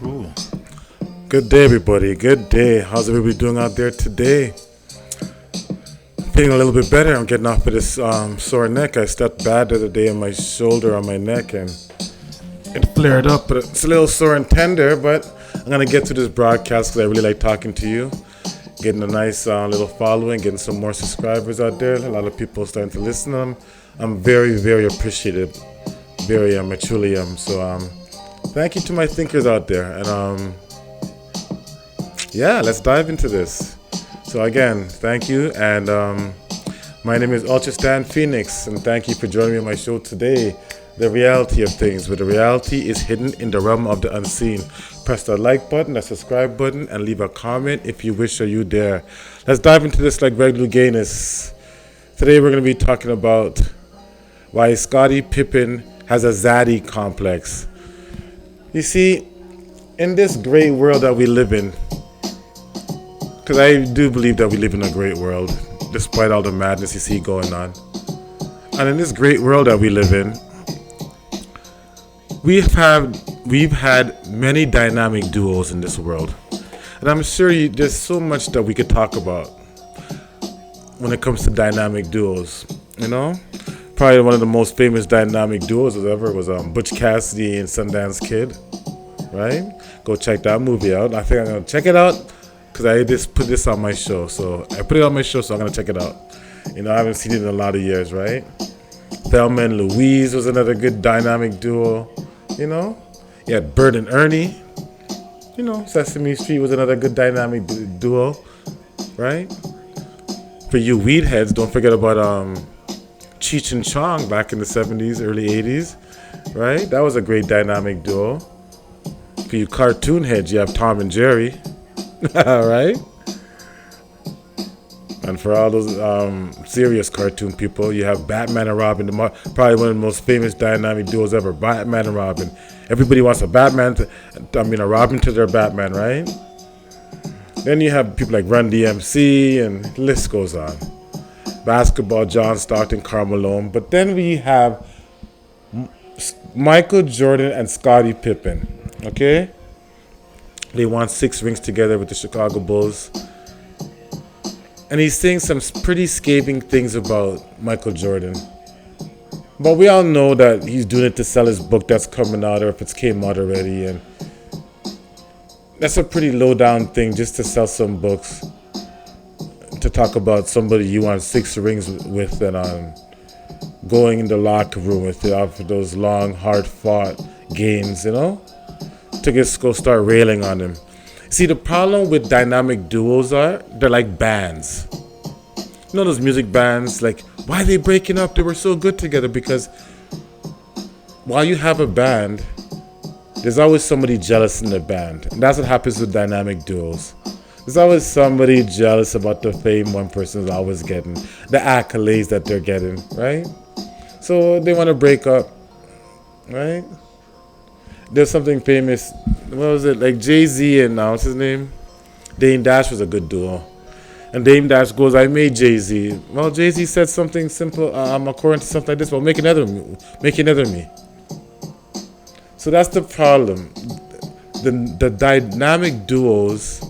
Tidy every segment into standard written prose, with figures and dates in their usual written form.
Ooh. Good day, everybody. Good day. How's everybody doing out there today? Feeling a little bit better. I'm getting off of this sore neck. I stepped bad the other day on my shoulder, on my neck, and it flared up. But it's a little sore and tender. But I'm gonna get to this broadcast because I really like talking to you. Getting a nice little following, getting some more subscribers out there. A lot of people starting to listen to them. I'm very, very appreciative. Very, I truly am. So, thank you to my thinkers out there. And, yeah, let's dive into this. So, again, thank you. And my name is Ultrastand Pheonix. And thank you for joining me on my show today. The reality of things, where the reality is hidden in the realm of the unseen. Press the like button, the subscribe button, and leave a comment if you wish or you dare. Let's dive into this like regular gayness. Today we're going to be talking about why Scottie Pippen has a Zaddy complex. You see, in this great world that we live in, because I do believe that we live in a great world, despite all the madness you see going on. And in this great world that we live in, we've had many dynamic duos in this world. And I'm sure there's so much that we could talk about when it comes to dynamic duos, you know? Probably one of the most famous dynamic duos ever was Butch Cassidy and Sundance Kid, right? Go check that movie out. I think I'm going to check it out because I just put this on my show. So I put it on my show, so I'm going to check it out. You know, I haven't seen it in a lot of years, right? Thelma and Louise was another good dynamic duo, you know? You had Bert and Ernie. You know, Sesame Street was another good dynamic duo, right? For you weed heads, don't forget about Cheech and Chong back in the 70s, early 80s, right? That was a great dynamic duo. For you cartoon heads, you have Tom and Jerry, right? And for all those serious cartoon people, you have Batman and Robin, probably one of the most famous dynamic duos ever, Batman and Robin. Everybody wants a Robin to their Batman, right? Then you have people like Run DMC, and the list goes on. Basketball, John Stockton, Karl Malone. But then we have Michael Jordan and Scottie Pippen, okay? They won 6 rings together with the Chicago Bulls. And he's saying some pretty scathing things about Michael Jordan. But we all know that he's doing it to sell his book that's coming out, or if it's came out already. And that's a pretty low down thing, just to sell some books. To talk about somebody you won 6 rings with, and going in the locker room with you after those long, hard-fought games, you know? To just go start railing on him. See, the problem with dynamic duos they're like bands. You know those music bands? Like, why are they breaking up? They were so good together. Because while you have a band, there's always somebody jealous in the band. And that's what happens with dynamic duos. There's always somebody jealous about the fame one person is always getting, the accolades that they're getting, right? So they want to break up, right? There's something famous. What was it? Like Jay-Z and what's his name? Dame Dash was a good duo. And Dame Dash goes, I made Jay-Z. Well, Jay-Z said something simple. I'm according to something like this. Well, make another me. So that's the problem. The dynamic duos,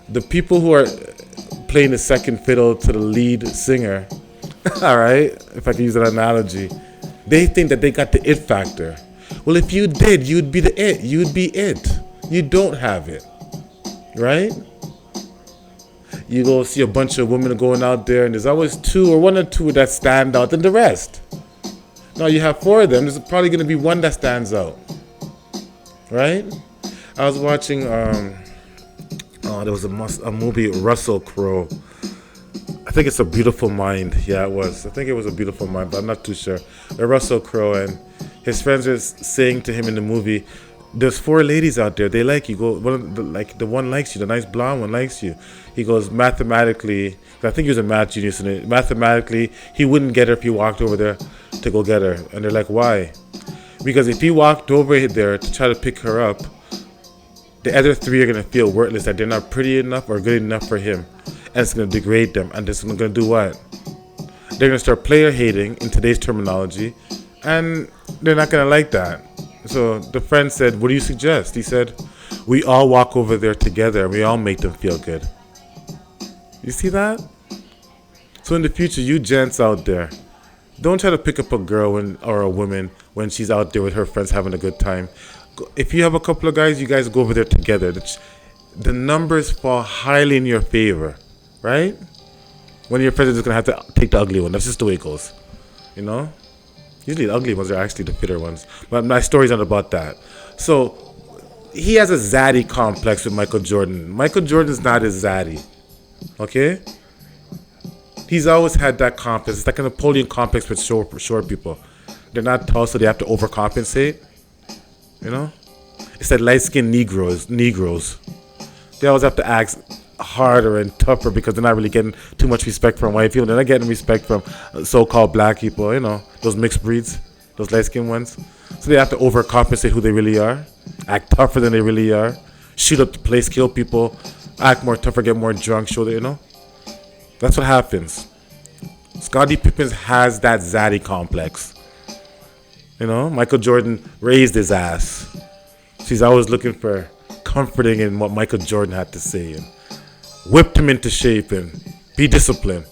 the people who are playing the second fiddle to the lead singer, all right, if I can use that analogy, they think that they got the it factor. Well, if you did, you'd be the it. You'd be it. You don't have it, right? You go see a bunch of women going out there, and there's always one or two that stand out than the rest. Now you have 4 of them. There's probably going to be one that stands out, right? I was watching. There was a movie, Russell Crowe. I think it's A Beautiful Mind. Yeah, it was. I think it was A Beautiful Mind, but I'm not too sure. Russell Crowe, and his friends are saying to him in the movie, there's 4 ladies out there. They like you. The one likes you. The nice blonde one likes you. He goes, mathematically, I think he was a math genius, and mathematically, he wouldn't get her if he walked over there to go get her. And they're like, why? Because if he walked over there to try to pick her up, the other 3 are going to feel worthless, that they're not pretty enough or good enough for him. And it's going to degrade them. And this is going to do what? They're going to start player hating in today's terminology. And they're not going to like that. So the friend said, what do you suggest? He said, We all walk over there together and we all make them feel good. You see that? So in the future, you gents out there, don't try to pick up a girl or a woman when she's out there with her friends having a good time. If you have a couple of guys, you guys go over there together. The numbers fall highly in your favor, right? When your friends are just going to have to take the ugly one. That's just the way it goes. You know? Usually the ugly ones are actually the fitter ones. But my story's not about that. So he has a Zaddy complex with Michael Jordan. Michael Jordan's not his Zaddy. Okay? He's always had that complex. It's like a Napoleon complex with short people. They're not tall, so they have to overcompensate. You know? It's that light-skinned Negroes. They always have to act harder and tougher because they're not really getting too much respect from white people. They're not getting respect from so-called black people, you know, those mixed breeds, those light-skinned ones. So they have to overcompensate who they really are, act tougher than they really are, shoot up the place, kill people, act more tougher, get more drunk, show that, you know. That's what happens. Scottie Pippen has that Zaddy complex. You know, Michael Jordan raised his ass. So he's always looking for comforting in what Michael Jordan had to say and whipped him into shape and be disciplined.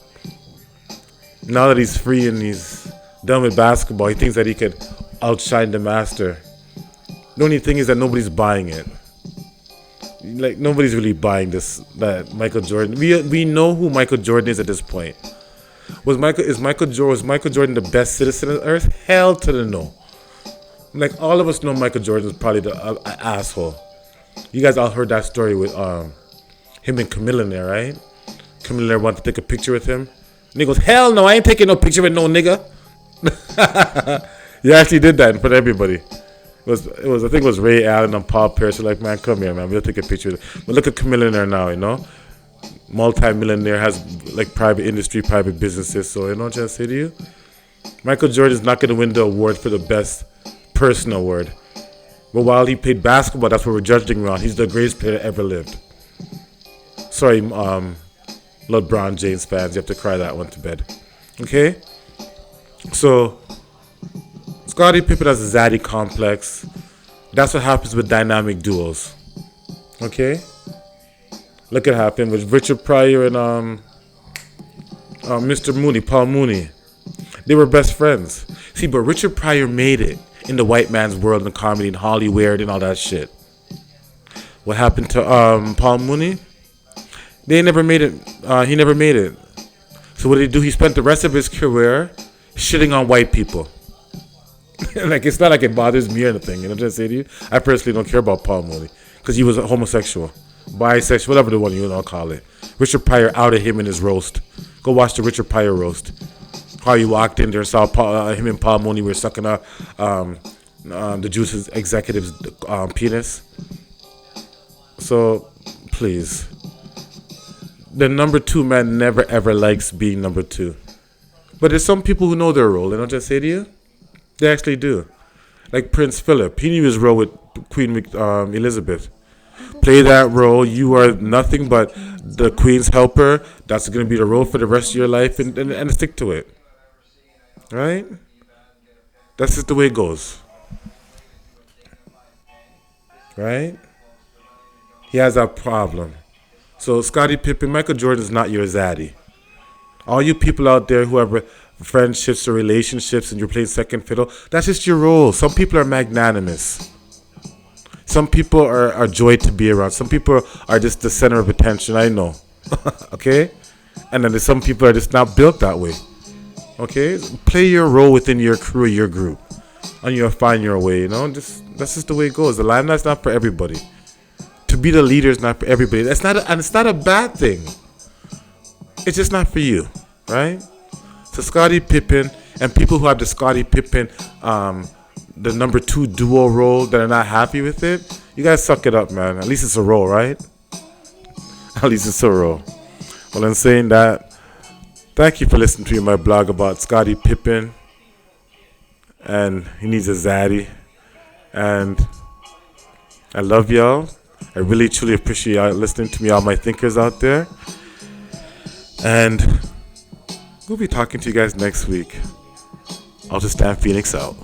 Now that he's free and he's done with basketball, he thinks that he could outshine the master. The only thing is that nobody's buying it. Like, nobody's really buying that Michael Jordan. We know who Michael Jordan is at this point. Was Michael Jordan the best citizen on earth? Hell to the no. Like, all of us know Michael Jordan is probably the asshole. You guys all heard that story with him and Camilla there, right? Camilla wanted to take a picture with him. And he goes, hell no, I ain't taking no picture with no nigga. He actually did that in front of everybody. It was I think it was Ray Allen and Paul Pierce. They're like, man, come here, man. We'll take a picture. But look at Camilla there now, you know? Multi-millionaire, has like private industry, private businesses. So, you know what I'm trying to say to you? Michael Jordan is not going to win the award for the best person award. But while he played basketball, that's what we're judging him on. He's the greatest player that ever lived. Sorry, LeBron James fans. You have to cry that one to bed. Okay? So, Scottie Pippen has a Zaddy complex. That's what happens with dynamic duos. Okay? Look at what happened with Richard Pryor and Mr. Mooney, Paul Mooney. They were best friends. See, but Richard Pryor made it in the white man's world in comedy and Hollywood and all that shit. What happened to Paul Mooney? They never made it. He never made it. So what did he do? He spent the rest of his career shitting on white people. Like, it's not like it bothers me or anything. You know what I'm saying to you? I personally don't care about Paul Mooney because he was a homosexual, bisexual, whatever the one you want to call it. Richard Pryor outed him in his roast. Go watch the Richard Pryor roast. How he walked in there and saw him and Paul Mooney were sucking up the Juice executive's penis. So, please. The number two man never ever likes being number two. But there's some people who know their role. You know what I say to you? They actually do. Like Prince Philip. He knew his role with Queen Elizabeth. Play that role. You are nothing but the Queen's helper. That's going to be the role for the rest of your life and stick to it. Right? That's just the way it goes. Right? He has that problem. So, Scottie Pippen, Michael Jordan is not your Zaddy. All you people out there who have friendships or relationships and you're playing second fiddle, that's just your role. Some people are magnanimous. Some people are a joy to be around. Some people are just the center of attention. I know. Okay? And then there's some people are just not built that way. Okay? Play your role within your crew, your group. And you'll find your way, you know? That's just the way it goes. The limelight's not for everybody. To be the leader is not for everybody. And it's not a bad thing. It's just not for you, right? So Scottie Pippen and people who have the Scottie Pippen, the number two duo role that are not happy with it, you guys suck it up, man. At least it's a role, right? At least it's a role. Well, in saying that, thank you for listening to my blog about Scottie Pippen. And he needs a Zaddy. And I love y'all. I really, truly appreciate y'all listening to me, all my thinkers out there. And we'll be talking to you guys next week. Ultrastand Pheonix out.